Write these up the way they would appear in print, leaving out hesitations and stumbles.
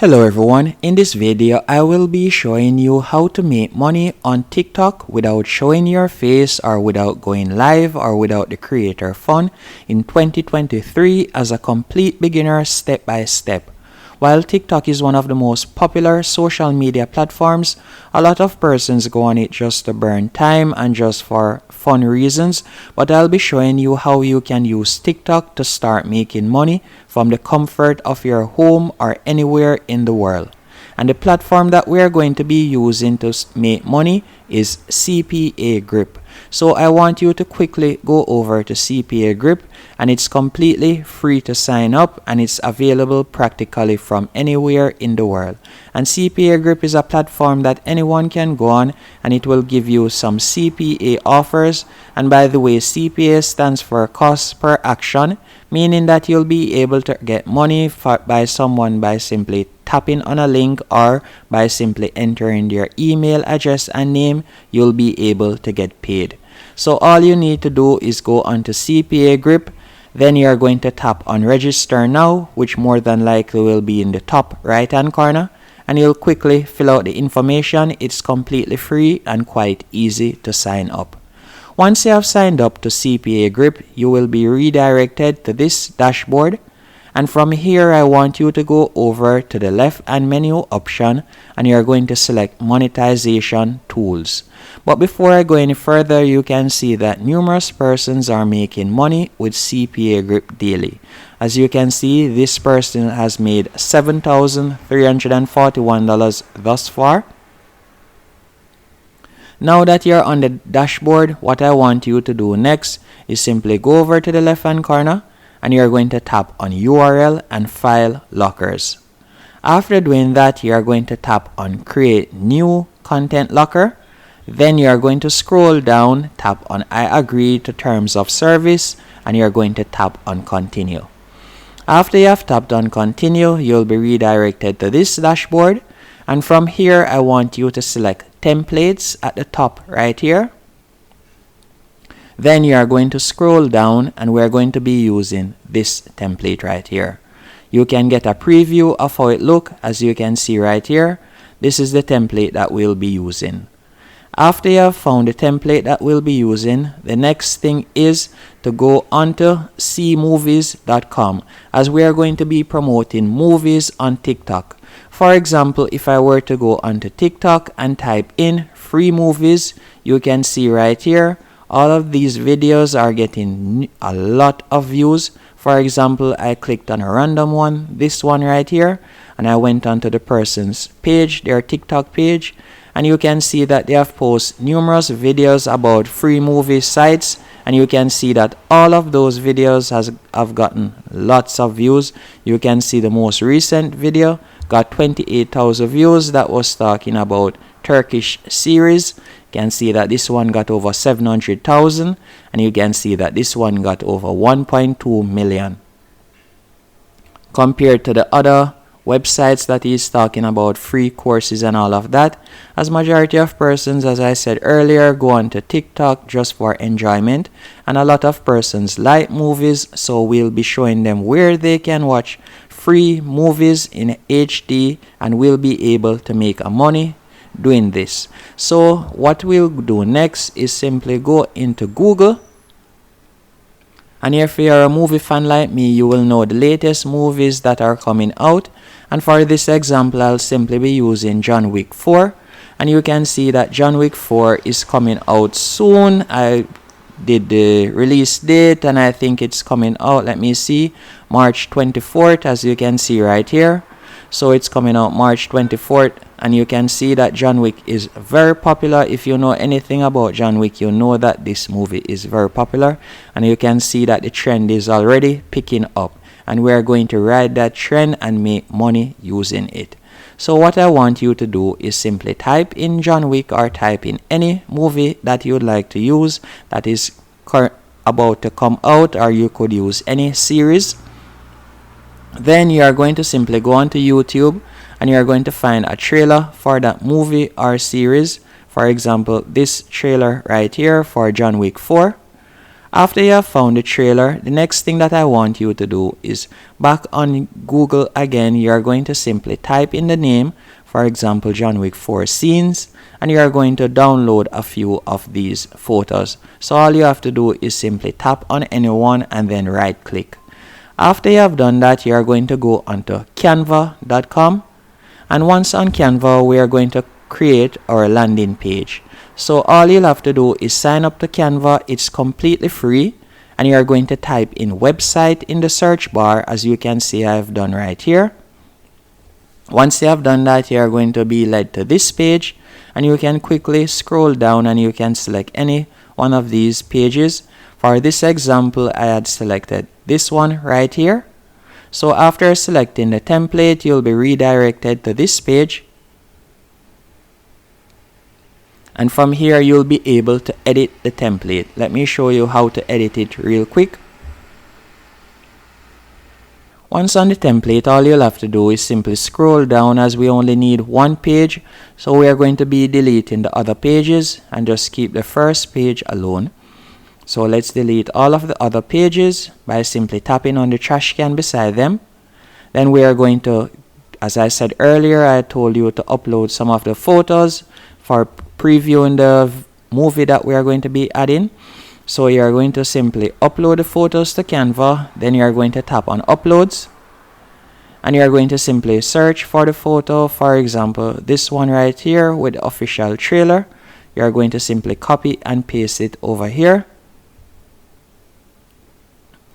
Hello everyone, in this video I will be showing you how to make money on TikTok without showing your face or without going live or without the creator fund in 2023 as a complete beginner step by step. While TikTok is one of the most popular social media platforms, a lot of persons go on it just to burn time and just for fun reasons, but I'll be showing you how you can use TikTok to start making money from the comfort of your home or anywhere in the world. And the platform that we are going to be using to make money is CPA Grip. So I want you to quickly go over to CPA Grip, and it's completely free to sign up and it's available practically from anywhere in the world. And CPA Grip is a platform that anyone can go on, and it will give you some CPA offers. And by the way, CPA stands for cost per action, meaning that you'll be able to get money by someone by simply tapping on a link or by simply entering their email address and name. You'll be able to get paid. So all you need to do is go onto CPA Grip, then you're going to tap on register now, which more than likely will be in the top right hand corner, and you'll quickly fill out the information. It's completely free and quite easy to sign up. Once you have signed up to CPA Grip, you will be redirected to this dashboard. And from here, I want you to go over to the left hand menu option and you're going to select monetization tools. But before I go any further, you can see that numerous persons are making money with CPA Grip daily. As you can see, this person has made $7,341 thus far. Now that you're on the dashboard, what I want you to do next is simply go over to the left hand corner and you're going to tap on URL and file lockers. After doing that, you're going to tap on create new content locker. Then you're going to scroll down, tap on I agree to terms of service, and you're going to tap on continue. After you have tapped on continue, you'll be redirected to this dashboard. And from here, I want you to select templates at the top right here. Then you are going to scroll down and we're going to be using this template right here. You can get a preview of how it looks. As you can see right here, this is the template that we'll be using. After you have found the template that we'll be using, the next thing is to go onto cmovies.com, as we are going to be promoting movies on TikTok. For example, if I were to go onto TikTok and type in free movies, you can see right here, all of these videos are getting a lot of views. For example, I clicked on a random one, this one right here, and I went onto the person's page, their TikTok page, and you can see that they have posted numerous videos about free movie sites, and you can see that all of those videos have gotten lots of views. You can see the most recent video got 28,000 views. That was talking about Turkish series. You can see that this one got over 700,000, and you can see that this one got over 1.2 million. Compared to the other websites that he's talking about free courses and all of that, as majority of persons, as I said earlier, go on to TikTok just for enjoyment, and a lot of persons like movies, so we'll be showing them where they can watch free movies in HD, and we'll be able to make a money doing this. So what we'll do next is simply go into Google, and if you're a movie fan like me, you will know the latest movies that are coming out. And for this example, I'll simply be using John Wick 4, and you can see that John Wick 4 is coming out soon. I did the release date and I think it's coming out, let me see, March 24th, as you can see right here. So it's coming out March 24th, and you can see that John Wick is very popular. If you know anything about John Wick, you know that this movie is very popular, and you can see that the trend is already picking up, and we are going to ride that trend and make money using it. So what I want you to do is simply type in John Wick or type in any movie that you would like to use that is about to come out, or you could use any series. Then you are going to simply go onto YouTube and you are going to find a trailer for that movie or series. For example, this trailer right here for John Wick 4. After you have found the trailer, the next thing that I want you to do is back on Google again. You are going to simply type in the name, for example, John Wick 4 scenes, and you are going to download a few of these photos. So all you have to do is simply tap on any one and then right click. After you have done that, you are going to go onto canva.com, and once on Canva, we are going to create our landing page. So all you'll have to do is sign up to Canva. It's completely free, and you are going to type in website in the search bar, as you can see I've done right here. Once you have done that, you are going to be led to this page, and you can quickly scroll down and you can select any one of these pages. For this example, I had selected this one right here. So after selecting the template, you'll be redirected to this page. And from here, you'll be able to edit the template. Let me show you how to edit it real quick. Once on the template, all you'll have to do is simply scroll down, as we only need one page. So we are going to be deleting the other pages and just keep the first page alone. So let's delete all of the other pages by simply tapping on the trash can beside them. Then we are going to, as I said earlier, I told you to upload some of the photos for previewing the movie that we are going to be adding. So you are going to simply upload the photos to Canva. Then you are going to tap on uploads, and you are going to simply search for the photo. For example, this one right here with the official trailer. You are going to simply copy and paste it over here.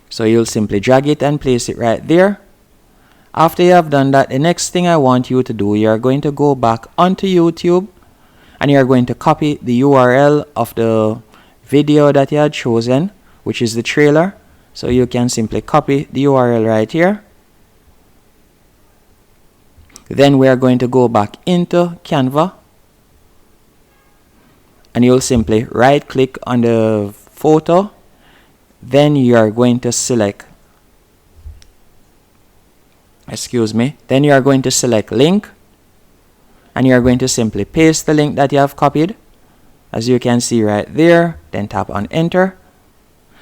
So you'll simply drag it and place it right there. After you have done that, the next thing I want you to do, you are going to go back onto YouTube, and you are going to copy the URL of the video that you had chosen, which is the trailer. So you can simply copy the URL right here. Then we are going to go back into Canva, and you'll simply right click on the photo. Then you are going to select, then you are going to select link, and you are going to simply paste the link that you have copied, as you can see right there. Then tap on enter.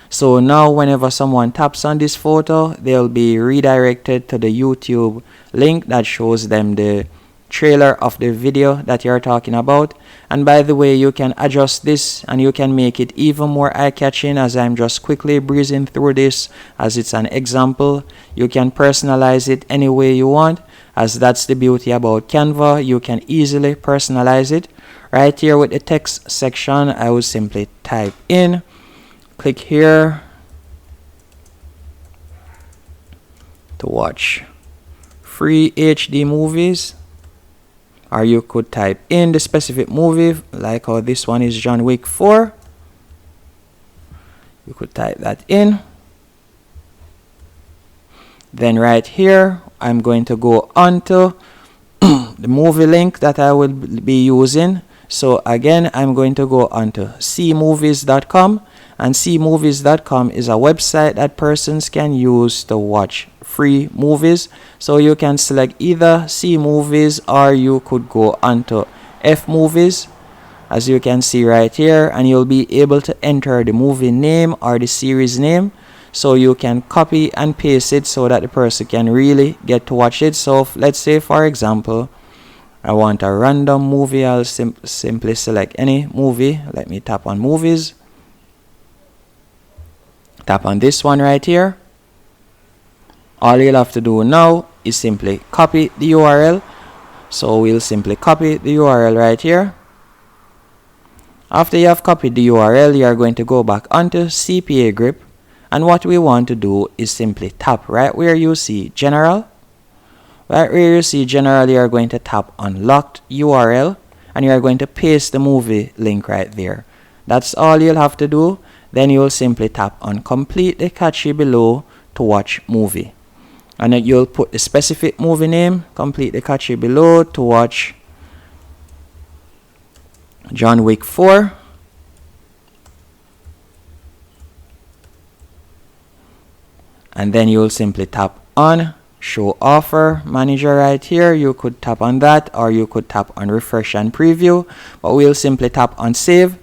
So now whenever someone taps on this photo, they'll be redirected to the YouTube link that shows them the trailer of the video that you're talking about. And by the way, you can adjust this and you can make it even more eye-catching, as I'm just quickly breezing through this as it's an example. You can personalize it any way you want, as that's the beauty about Canva. You can easily personalize it. Right here with the text section, I would simply type in, click here to watch free HD movies. Or you could type in the specific movie, like how this one is John Wick 4. You could type that in. Then right here, I'm going to go onto the movie link that I will be using. So again, I'm going to go onto cmovies.com, and cmovies.com is a website that persons can use to watch free movies. So you can select either C Movies, or you could go onto F Movies, as you can see right here, and you'll be able to enter the movie name or the series name. So you can copy and paste it so that the person can really get to watch it. So let's say, for example, I want a random movie. I'll simply select any movie. Let me tap on movies. Tap on this one right here. All you'll have to do now is simply copy the URL. So we'll simply copy the URL right here. After you have copied the URL, you are going to go back onto CPA Grip. And what we want to do is simply tap right where you see General. Right where you see General, you are going to tap on Locked URL, and you are going to paste the movie link right there. That's all you'll have to do. Then you'll simply tap on Complete the Cache below to watch movie. And then you'll put the specific movie name, complete the cache below to watch John Wick 4. And then you'll simply tap on Show Offer Manager right here. You could tap on that, or you could tap on Refresh and Preview, but we'll simply tap on Save.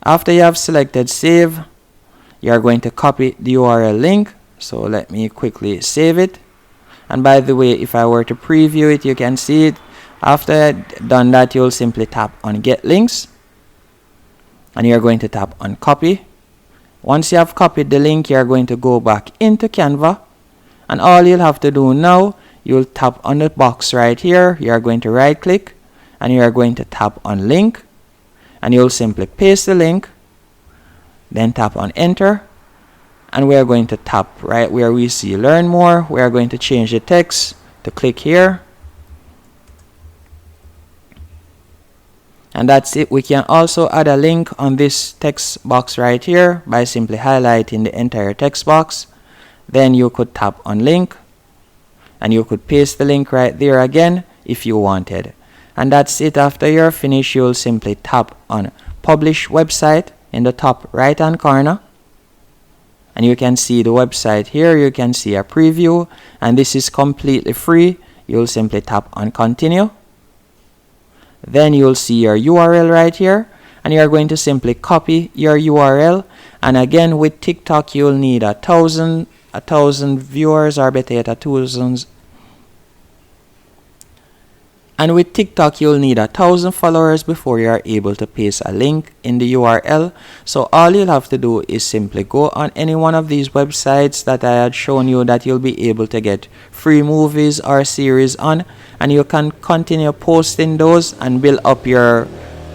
After you have selected save, you are going to copy the URL link. So let me quickly save it. And by the way, if I were to preview it, you can see it. After I've done that, you'll simply tap on get links and you're going to tap on copy. Once you have copied the link, you're going to go back into Canva, and all you'll have to do now, you'll tap on the box right here. You're going to right click and you're going to tap on link, and you'll simply paste the link, then tap on enter, and we're going to tap right where we see learn more. We are going to change the text to click here, and that's it. We can also add a link on this text box right here by simply highlighting the entire text box. Then you could tap on link and you could paste the link right there again if you wanted. And that's it. After you're finished, you'll simply tap on publish website in the top right hand corner, and you can see the website here. You can see a preview, and this is completely free. You'll simply tap on continue. Then you'll see your URL right here, and you're going to simply copy your URL. And again, with TikTok, you'll need 1,000 viewers, or better yet 1,000. And with TikTok, you'll need 1,000 followers before you are able to paste a link in the URL. So all you'll have to do is simply go on any one of these websites that I had shown you that you'll be able to get free movies or series on, and you can continue posting those and build up your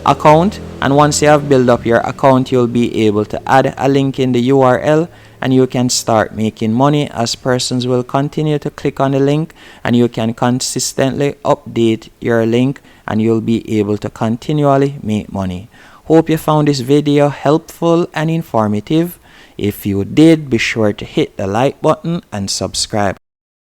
account. And once you have built up your account, you'll be able to add a link in the URL, and you can start making money as persons will continue to click on the link, and you can consistently update your link and you'll be able to continually make money. Hope you found this video helpful and informative. If you did, be sure to hit the like button and subscribe.